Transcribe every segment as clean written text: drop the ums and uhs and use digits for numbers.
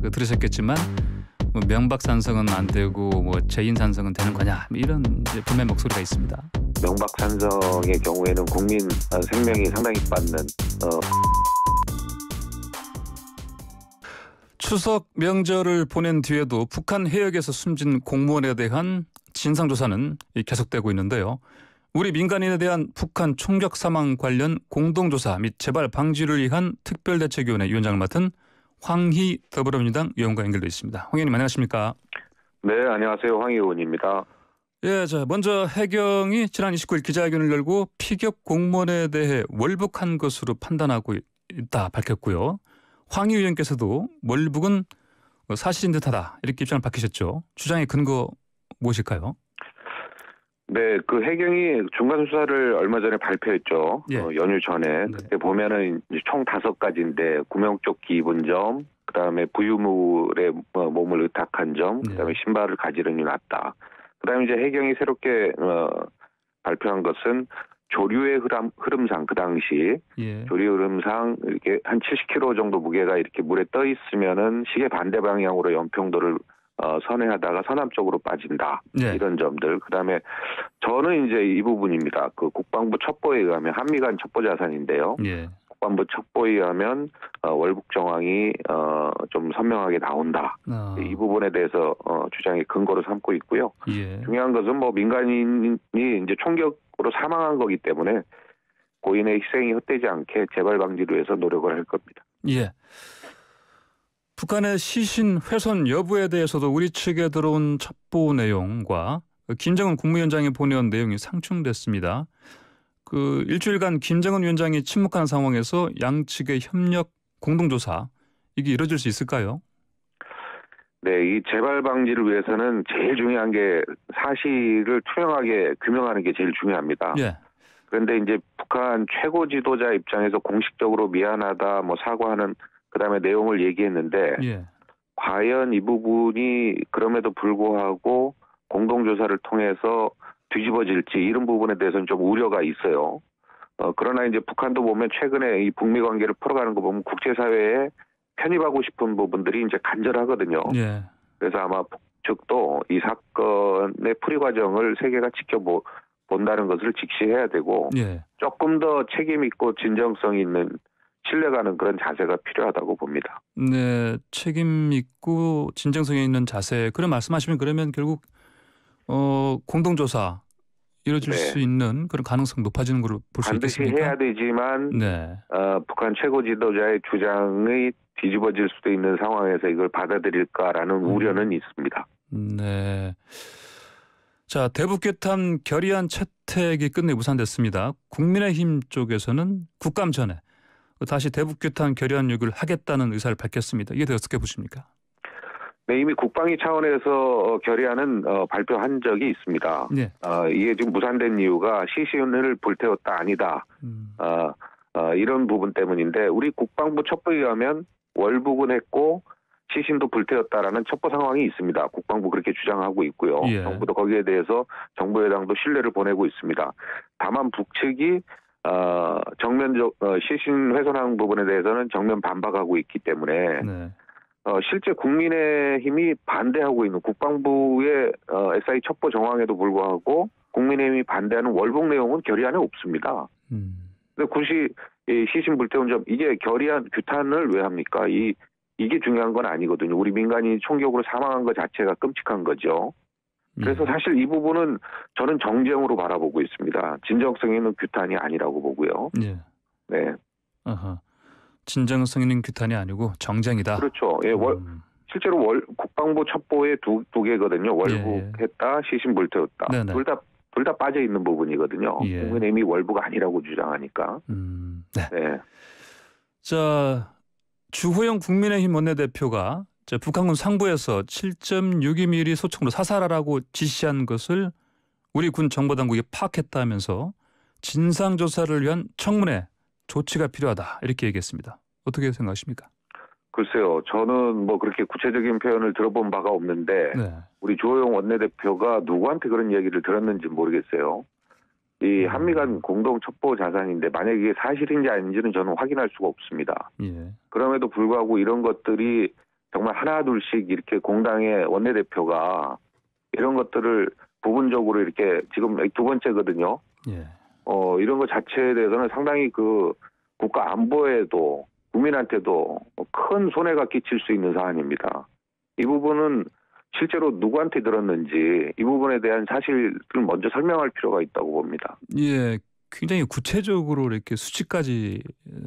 들으셨겠지만 뭐 명박산성은 안 되고 뭐 재인산성은 되는 거냐 이런 이제 불만 목소리가 있습니다. 명박산성의 경우에는 국민 생명이 상당히 받는 추석 명절을 보낸 뒤에도 북한 해역에서 숨진 공무원에 대한 진상조사는 계속되고 있는데요. 우리 민간인에 대한 북한 총격 사망 관련 공동조사 및 재발 방지를 위한 특별대책위원회 위원장을 맡은 황희 더불어민주당 의원과 연결돼 있습니다. 황 의원님 안녕하십니까? 네, 안녕하세요. 황희 의원입니다. 예, 먼저 해경이 지난 29일 기자회견을 열고 피격 공무원에 대해 월북한 것으로 판단하고 있다 밝혔고요. 황희 의원께서도 월북은 사실인 듯하다 이렇게 입장을 밝히셨죠. 주장의 근거 무엇일까요? 네, 그 해경이 중간 수사를 얼마 전에 발표했죠. 예. 연휴 전에. 네. 그때 보면은 이제 총 5가지인데 구명조끼 입은 점, 그다음에 부유물에 몸을 의탁한 점, 그다음에 신발을 가지런히 놨다. 그다음에 이제 해경이 새롭게 발표한 것은 조류의 흐름상 그 당시 조류 흐름상 이렇게 한 70kg 정도 무게가 이렇게 물에 떠 있으면은 시계 반대 방향으로 연평도를 선회하다가 서남쪽으로 빠진다. 이런 점들. 그다음에 저는 이제 이 부분입니다. 그 국방부 첩보에 의하면 한미 간 첩보 자산인데요. 국방부 첩보에 의하면 월북 정황이 좀 선명하게 나온다. 이 부분에 대해서 주장의 근거로 삼고 있고요. 중요한 것은 뭐 민간인이 이제 총격으로 사망한 거기 때문에 고인의 희생이 헛되지 않게 재발 방지를 위해서 노력을 할 겁니다. 예. 북한의 시신 훼손 여부에 대해서도 우리 측에 들어온 첩보 내용과 김정은 국무위원장이 보내온 내용이 상충됐습니다. 그 일주일간 김정은 위원장이 침묵한 상황에서 양측의 협력 공동조사 이게 이루어질 수 있을까요? 네, 이 재발 방지를 위해서는 제일 중요한 게 사실을 투명하게 규명하는 게 제일 중요합니다. 그런데 이제 북한 최고 지도자 입장에서 공식적으로 미안하다, 뭐 사과하는 그다음에 내용을 얘기했는데 과연 이 부분이 그럼에도 불구하고 공동조사를 통해서 뒤집어질지 이런 부분에 대해서는 좀 우려가 있어요. 그러나 이제 북한도 보면 최근에 이 북미 관계를 풀어가는 거 보면 국제사회에 편입하고 싶은 부분들이 이제 간절하거든요. 그래서 아마 북측도 이 사건의 풀이 과정을 세계가 지켜본다는 것을 직시해야 되고 조금 더 책임 있고 진정성 있는 신뢰가는 그런 자세가 필요하다고 봅니다. 네, 책임 있고 진정성이 있는 자세. 그런 말씀하시면 그러면 결국 공동조사 이루어질 수 있는 그런 가능성 높아지는 걸로 볼 수 있겠습니까? 반드시 해야 되지만 북한 최고 지도자의 주장이 뒤집어질 수도 있는 상황에서 이걸 받아들일까라는 우려는 있습니다. 네. 자, 대북괴탄 결의안 채택이 끝내 무산됐습니다. 국민의힘 쪽에서는 국감 전에 다시 대북괴탄 결의안 요구를 하겠다는 의사를 밝혔습니다. 이게 어떻게 보십니까? 네, 이미 국방위 차원에서 결의안은 발표한 적이 있습니다. 이게 지금 무산된 이유가 시신을 불태웠다 아니다. 이런 부분 때문인데 우리 국방부 첩보에 의하면 월북은 했고 시신도 불태웠다라는 첩보 상황이 있습니다. 국방부 그렇게 주장하고 있고요. 정부도 거기에 대해서 정부 여당도 신뢰를 보내고 있습니다. 다만 북측이 정면적 시신 훼손한 부분에 대해서는 정면 반박하고 있기 때문에 실제 국민의힘이 반대하고 있는 국방부의 SI 첩보 정황에도 불구하고 국민의힘이 반대하는 월북 내용은 결의안에 없습니다. 근데 굳이 이 시신 불태운 점 이게 결의안 규탄을 왜 합니까? 이게 중요한 건 아니거든요. 우리 민간인이 총격으로 사망한 것 자체가 끔찍한 거죠. 그래서 사실 이 부분은 저는 정쟁으로 바라보고 있습니다. 진정성 있는 규탄이 아니라고 보고요. 네. 진정성 있는 규탄이 아니고 정쟁이다. 그렇죠. 실제로 국방부 첩보에 두 개거든요. 월북했다, 시신 불태웠다. 둘 다 빠져 있는 부분이거든요. 국민의힘이 월북 아니라고 주장하니까. 자, 주호영 국민의힘 원내대표가 북한군 상부에서 7.62mm 소총으로 사살하라고 지시한 것을 우리 군 정보당국이 파악했다면서 진상조사를 위한 청문회 조치가 필요하다 이렇게 얘기했습니다. 어떻게 생각하십니까? 글쎄요. 저는 뭐 그렇게 구체적인 표현을 들어본 바가 없는데 우리 주호영 원내대표가 누구한테 그런 얘기를 들었는지 모르겠어요. 이 한미 간 공동 첩보 자산인데 만약에 이게 사실인지 아닌지는 저는 확인할 수가 없습니다. 그럼에도 불구하고 이런 것들이 정말 하나 둘씩 이렇게 공당의 원내대표가 이런 것들을 부분적으로 이렇게 지금 두 번째거든요. 예. 이런 것 자체에 대해서는 상당히 그 국가 안보에도 국민한테도 큰 손해가 끼칠 수 있는 사안입니다. 이 부분은 실제로 누구한테 들었는지 이 부분에 대한 사실을 먼저 설명할 필요가 있다고 봅니다. 예, 굉장히 구체적으로 이렇게 수치까지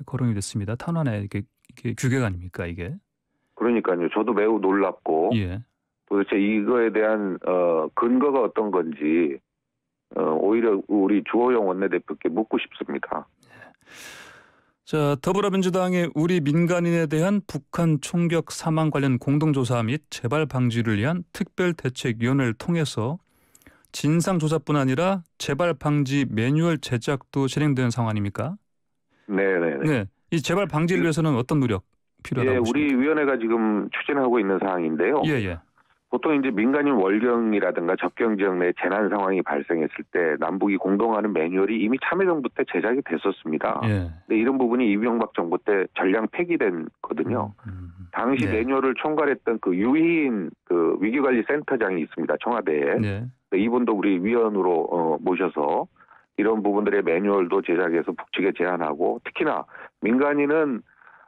거론이 됐습니다. 탄원에 이게 규격 아닙니까 이게? 그러니까요. 저도 매우 놀랍고 예. 도대체 이거에 대한 근거가 어떤 건지 오히려 우리 주호영 원내대표께 묻고 싶습니다. 자, 더불어민주당의 우리 민간인에 대한 북한 총격 사망 관련 공동조사 및 재발 방지를 위한 특별대책위원회를 통해서 진상조사뿐 아니라 재발 방지 매뉴얼 제작도 진행되는 상황 아닙니까? 네네네. 네, 이 재발 방지를 위해서는 어떤 노력 필요하다고 보십니까? 우리 위원회가 지금 추진하고 있는 사항인데요. 예. 보통 이제 민간인 월경이라든가 접경 지역 내 재난 상황이 발생했을 때 남북이 공동하는 매뉴얼이 이미 참여정부 때 제작이 됐었습니다. 예. 근데 이런 부분이 이명박 정부 때 전량 폐기된 거든요. 당시 매뉴얼을 총괄했던 그 유희인 그 위기관리센터장이 있습니다. 청와대에. 네. 이분도 우리 위원으로 모셔서 이런 부분들의 매뉴얼도 제작해서 북측에 제안하고 특히나 민간인은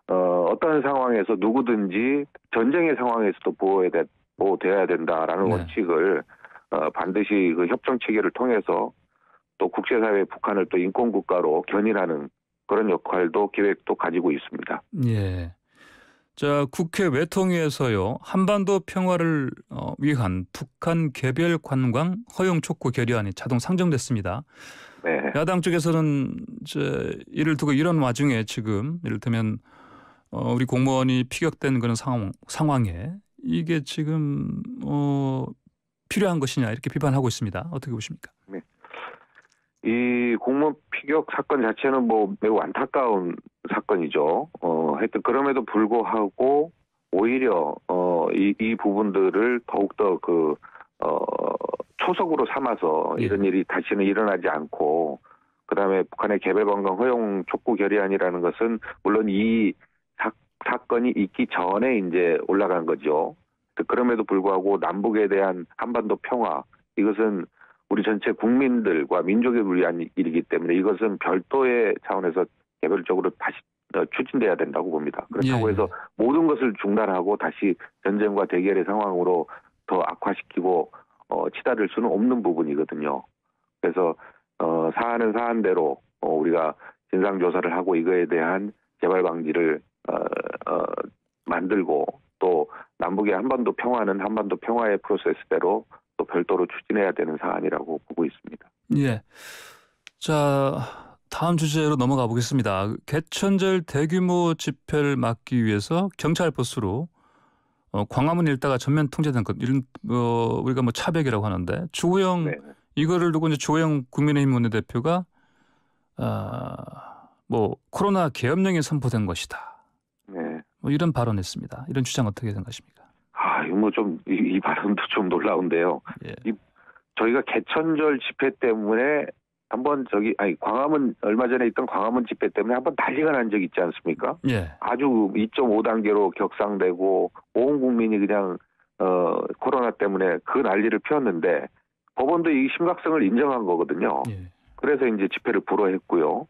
어떤 상황에서 누구든지 전쟁의 상황에서도 보호돼야 된다라는 원칙을 반드시 그 협정 체계를 통해서 또 국제사회 북한을 또 인권국가로 견인하는 그런 역할도 계획도 가지고 있습니다. 예. 자, 국회 외통위에서요 한반도 평화를 위한 북한 개별 관광 허용 촉구 결의안이 자동 상정됐습니다. 네. 야당 쪽에서는 이를 두고 이런 와중에 지금 이를테면 우리 공무원이 피격된 그런 상황에 이게 지금 필요한 것이냐 이렇게 비판하고 있습니다. 어떻게 보십니까? 네. 이 공무원 피격 사건 자체는 뭐 매우 안타까운 사건이죠. 하여튼 그럼에도 불구하고 오히려 이 부분들을 더욱더 초석으로 삼아서 이런 일이 다시는 일어나지 않고 그다음에 북한의 개별 관광 허용 촉구 결의안이라는 것은 물론 이 사건이 있기 전에 이제 올라간 거죠. 그럼에도 불구하고 남북에 대한 한반도 평화 이것은 우리 전체 국민들과 민족을 위한 일이기 때문에 이것은 별도의 차원에서 개별적으로 다시 추진돼야 된다고 봅니다. 그렇다고 해서 모든 것을 중단하고 다시 전쟁과 대결의 상황으로 더 악화시키고 치달을 수는 없는 부분이거든요. 그래서 사안은 사안대로 우리가 진상조사를 하고 이거에 대한 재발 방지를 만들고 또 남북의 한반도 평화는 한반도 평화의 프로세스대로 또 별도로 추진해야 되는 사안이라고 보고 있습니다. 예. 자, 다음 주제로 넘어가 보겠습니다. 개천절 대규모 집회를 막기 위해서 경찰 버스로 광화문 일대가 전면 통제된 것, 이런 우리가 뭐 차벽이라고 하는데 주호영 이거를 두고 이제 주호영 국민의힘 원내대표가 뭐 코로나 계엄령이 선포된 것이다. 네. 뭐 이런 발언했습니다. 이런 주장 어떻게 생각하십니까? 이거 뭐 좀 이 발언도 좀 놀라운데요. 저희가 개천절 집회 때문에 한번 광화문 얼마 전에 있던 광화문 집회 때문에 한번 난리가 난 적 있지 않습니까? 아주 2.5단계로 격상되고 온 국민이 그냥 코로나 때문에 그 난리를 피웠는데 법원도 이 심각성을 인정한 거거든요. 그래서 이제 집회를 불허했고요.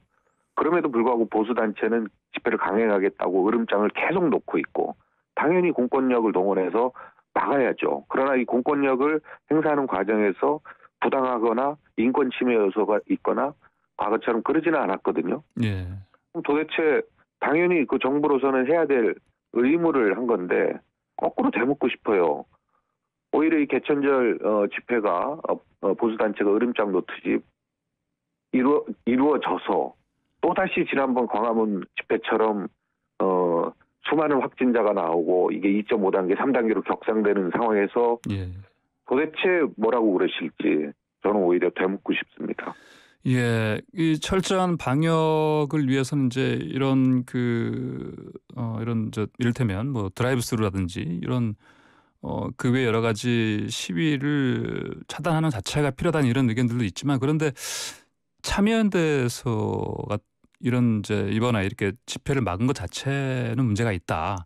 그럼에도 불구하고 보수단체는 집회를 강행하겠다고 으름장을 계속 놓고 있고 당연히 공권력을 동원해서 막아야죠. 그러나 이 공권력을 행사하는 과정에서 부당하거나 인권 침해 요소가 있거나 과거처럼 그러지는 않았거든요. 그럼 도대체 당연히 그 정부로서는 해야 될 의무를 한 건데 거꾸로 되묻고 싶어요. 오히려 이 개천절 집회가 보수단체가 으름장 놓듯이 이루어져서 또다시 지난번 광화문 집회처럼 수많은 확진자가 나오고 이게 2.5단계, 3단계로 격상되는 상황에서 도대체 뭐라고 그러실지 저는 오히려 되묻고 싶습니다. 예, 이 철저한 방역을 위해서는 이제 이런 이를테면 뭐 드라이브스루라든지 이런 그 외 여러 가지 시위를 차단하는 자체가 필요하다는 이런 의견들도 있지만 그런데 참여연대에서가 이런 이번에 이렇게 집회를 막은 것 자체는 문제가 있다.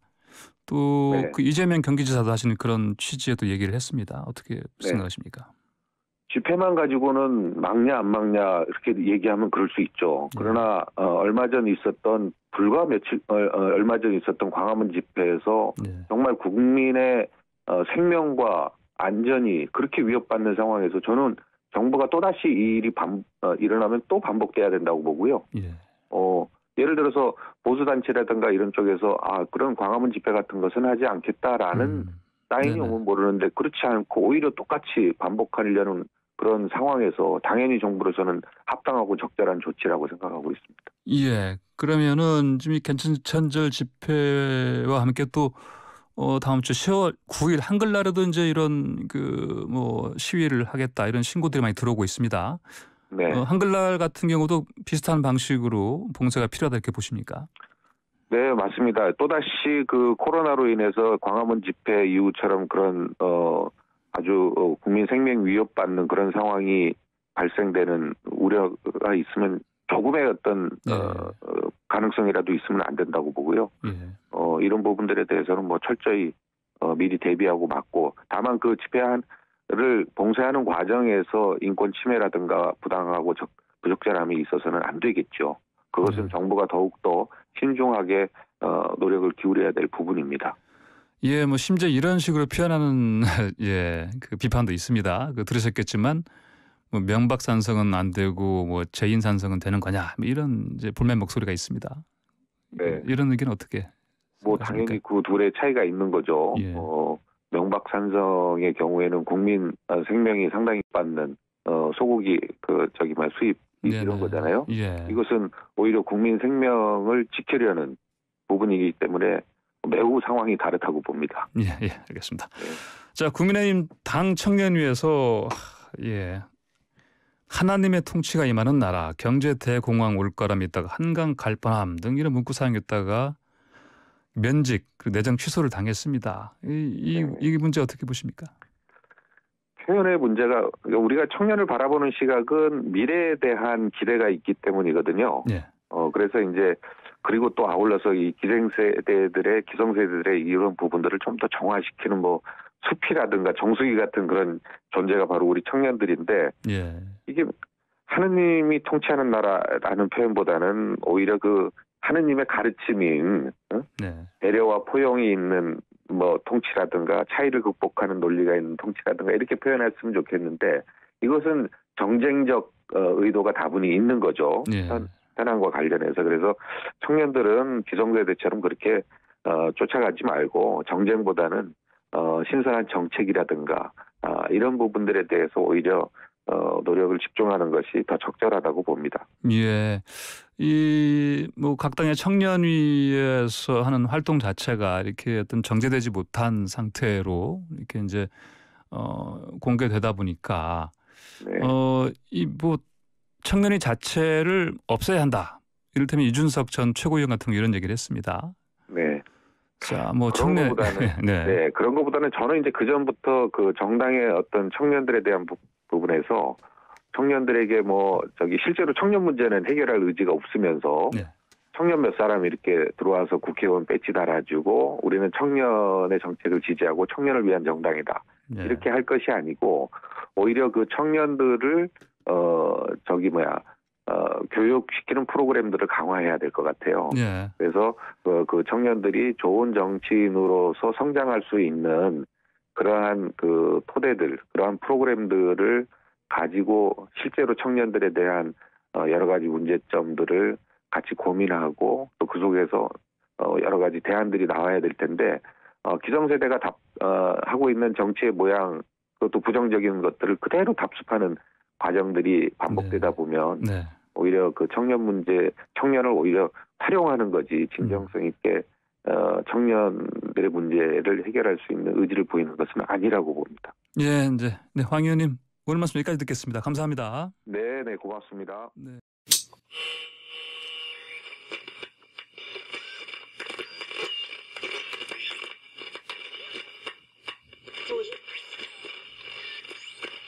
또 네. 그 이재명 경기지사도 하시는 그런 취지에도 얘기를 했습니다. 어떻게 네. 생각하십니까? 집회만 가지고는 막냐 안 막냐 이렇게 얘기하면 그럴 수 있죠. 그러나 얼마 전 있었던 얼마 전 있었던 광화문 집회에서 정말 국민의 생명과 안전이 그렇게 위협받는 상황에서 저는 정부가 또다시 이 일이 일어나면 또 반복돼야 된다고 보고요. 예를 들어서 보수단체라든가 이런 쪽에서 그런 광화문 집회 같은 것은 하지 않겠다라는 사인이 오면 모르는데 그렇지 않고 오히려 똑같이 반복하려는 그런 상황에서 당연히 정부로서는 합당하고 적절한 조치라고 생각하고 있습니다. 예. 그러면은 지금 이 개천절 집회와 함께 또 다음 주 10월 9일 한글날에도 이제 이런 시위를 하겠다 이런 신고들이 많이 들어오고 있습니다. 네. 한글날 같은 경우도 비슷한 방식으로 봉쇄가 필요하다 이렇게 보십니까? 네, 맞습니다. 또다시 그 코로나로 인해서 광화문 집회 이후처럼 그런 아주 국민 생명 위협받는 그런 상황이 발생되는 우려가 있으면 조금의 어떤 가능성이라도 있으면 안 된다고 보고요. 이런 부분들에 대해서는 뭐 철저히 미리 대비하고 막고 다만 그 집회를 봉쇄하는 과정에서 인권 침해라든가 부당하고 부적절함이 있어서는 안 되겠죠. 그것은 정부가 더욱더 신중하게 노력을 기울여야 될 부분입니다. 예, 뭐 심지어 이런 식으로 표현하는 그 비판도 있습니다. 들으셨겠지만 뭐 명박산성은 안 되고 뭐 재인산성은 되는 거냐 이런 이제 불만 목소리가 있습니다. 네. 이런 의견은 어떻게? 뭐 당연히 그 둘의 차이가 있는 거죠. 명박산성의 경우에는 국민 생명이 상당히 받는 소고기 수입 이런 거잖아요. 이것은 오히려 국민 생명을 지키려는 부분이기 때문에 매우 상황이 다르다고 봅니다. 예, 알겠습니다. 자, 국민의힘 당 청년위에서 하나님의 통치가 임하는 나라, 경제 대공황 올 거라 믿다가 한강 갈 뻔함 등 이런 문구 사용했다가 면직, 내정 취소를 당했습니다. 이 문제 어떻게 보십니까? 청년의 문제가 우리가 청년을 바라보는 시각은 미래에 대한 기대가 있기 때문이거든요. 그래서 이제 그리고 또 아울러서 이 기성세대들의 이런 부분들을 좀 더 정화시키는 숲이라든가 정수기 같은 그런 존재가 바로 우리 청년들인데 이게 하느님이 통치하는 나라라는 표현보다는 오히려 그 하느님의 가르침인 배려와 포용이 있는 통치라든가 차이를 극복하는 논리가 있는 통치라든가 이렇게 표현했으면 좋겠는데 이것은 정쟁적 의도가 다분히 있는 거죠. 현안과 관련해서. 그래서 청년들은 기성세대처럼 그렇게 쫓아가지 말고 정쟁보다는 신선한 정책이라든가 이런 부분들에 대해서 오히려 노력을 집중하는 것이 더 적절하다고 봅니다. 예. 각 당의 청년위에서 하는 활동 자체가 이렇게 어떤 정제되지 못한 상태로 이렇게 이제 공개되다 보니까 청년위 자체를 없애야 한다. 이를테면 이준석 전 최고위원 같은 이런 얘기를 했습니다. 자, 그런 것보다는 저는 이제 그 전부터 그 정당의 어떤 청년들에 대한 부분에서 청년들에게 실제로 청년 문제는 해결할 의지가 없으면서 청년 몇 사람 이렇게 들어와서 국회의원 배지 달아주고 우리는 청년의 정책을 지지하고 청년을 위한 정당이다. 이렇게 할 것이 아니고 오히려 그 청년들을 교육시키는 프로그램들을 강화해야 될 것 같아요. 그래서 그 청년들이 좋은 정치인으로서 성장할 수 있는 그러한 그 토대들, 그러한 프로그램들을 가지고 실제로 청년들에 대한 여러 가지 문제점들을 같이 고민하고 또 그 속에서 여러 가지 대안들이 나와야 될 텐데 기성세대가 하고 있는 정치의 모양 그것도 부정적인 것들을 그대로 답습하는 과정들이 반복되다 보면 오히려 그 청년을 오히려 활용하는 거지 진정성 있게 청년들의 문제를 해결할 수 있는 의지를 보이는 것은 아니라고 봅니다. 황 의원님 오늘 말씀 여기까지 듣겠습니다. 감사합니다. 네, 고맙습니다.